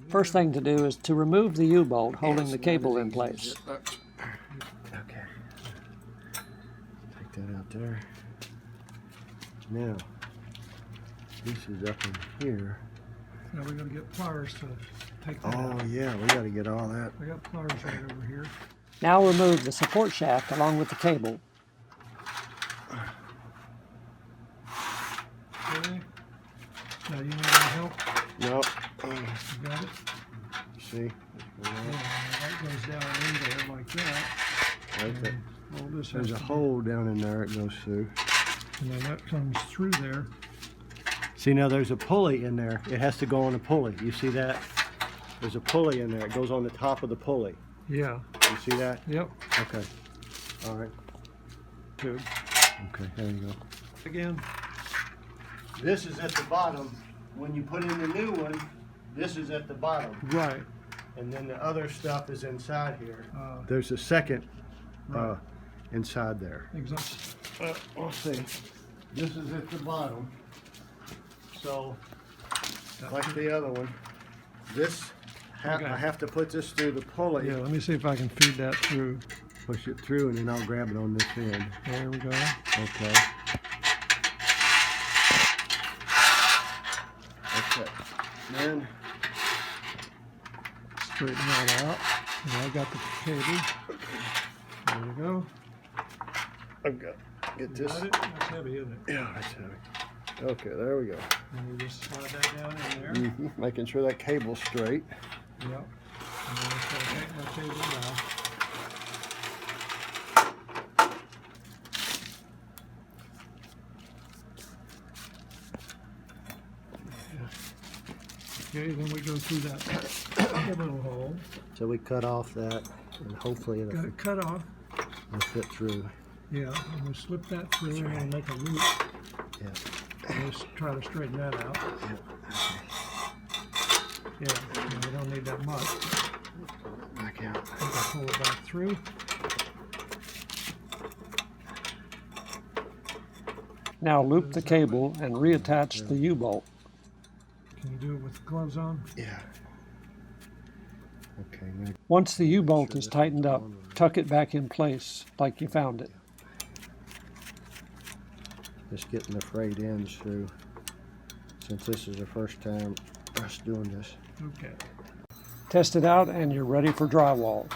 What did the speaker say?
First thing to do is to remove the U-bolt holding the cable in place. Okay. Take that out there. Now, this is up in here. Now we're going to get pliers to take that out. Oh yeah, we got to get all that. We got pliers right over here. Now remove the support shaft along with the cable. Okay. Now you need any help? No. You got it? See? Yeah, that goes down in there like that. Right there. All this There's has a to hole down in there it goes through. And then that comes through there. See, now there's a pulley in there. It has to go on a pulley. You see that? There's a pulley in there. It goes on the top of the pulley. Yeah. You see that? Yep. Okay. All right. Good. Okay, there you go. Again. This is at the bottom. When you put in the new one, this is at the bottom. Right. And then the other stuff is inside here. There's a second inside there. Exactly. We'll see. This is at the bottom. So, like the other one, this, Okay. I have to put this through the pulley. Yeah, let me see if I can feed that through. Push it through and then I'll grab it on this end. There we go. Okay. Okay. Then Straighten that out. And I got the cable. There we go. I've got get this. Got it? That's heavy, isn't it? Yeah, that's heavy. Okay, there we go. And we just slide that down in there. Making sure that cable's straight. Yep. And then I'm going to take my cable now. Okay, then we go through that little hole. So we cut off that, and hopefully Got it cut off. it'll fit through. Yeah, and we slip that through and we'll make a loop. Yeah. And just try to straighten that out. Yeah, we don't need that much. Back out. We can pull it back through. Now loop the cable and reattach the U-bolt. Can you do it with gloves on? Yeah. Okay. Now Once the U-bolt is tightened up, tuck it back in place like you found it. just getting the frayed ends through, since this is the first time us doing this. Okay. Test it out and you're ready for drywall.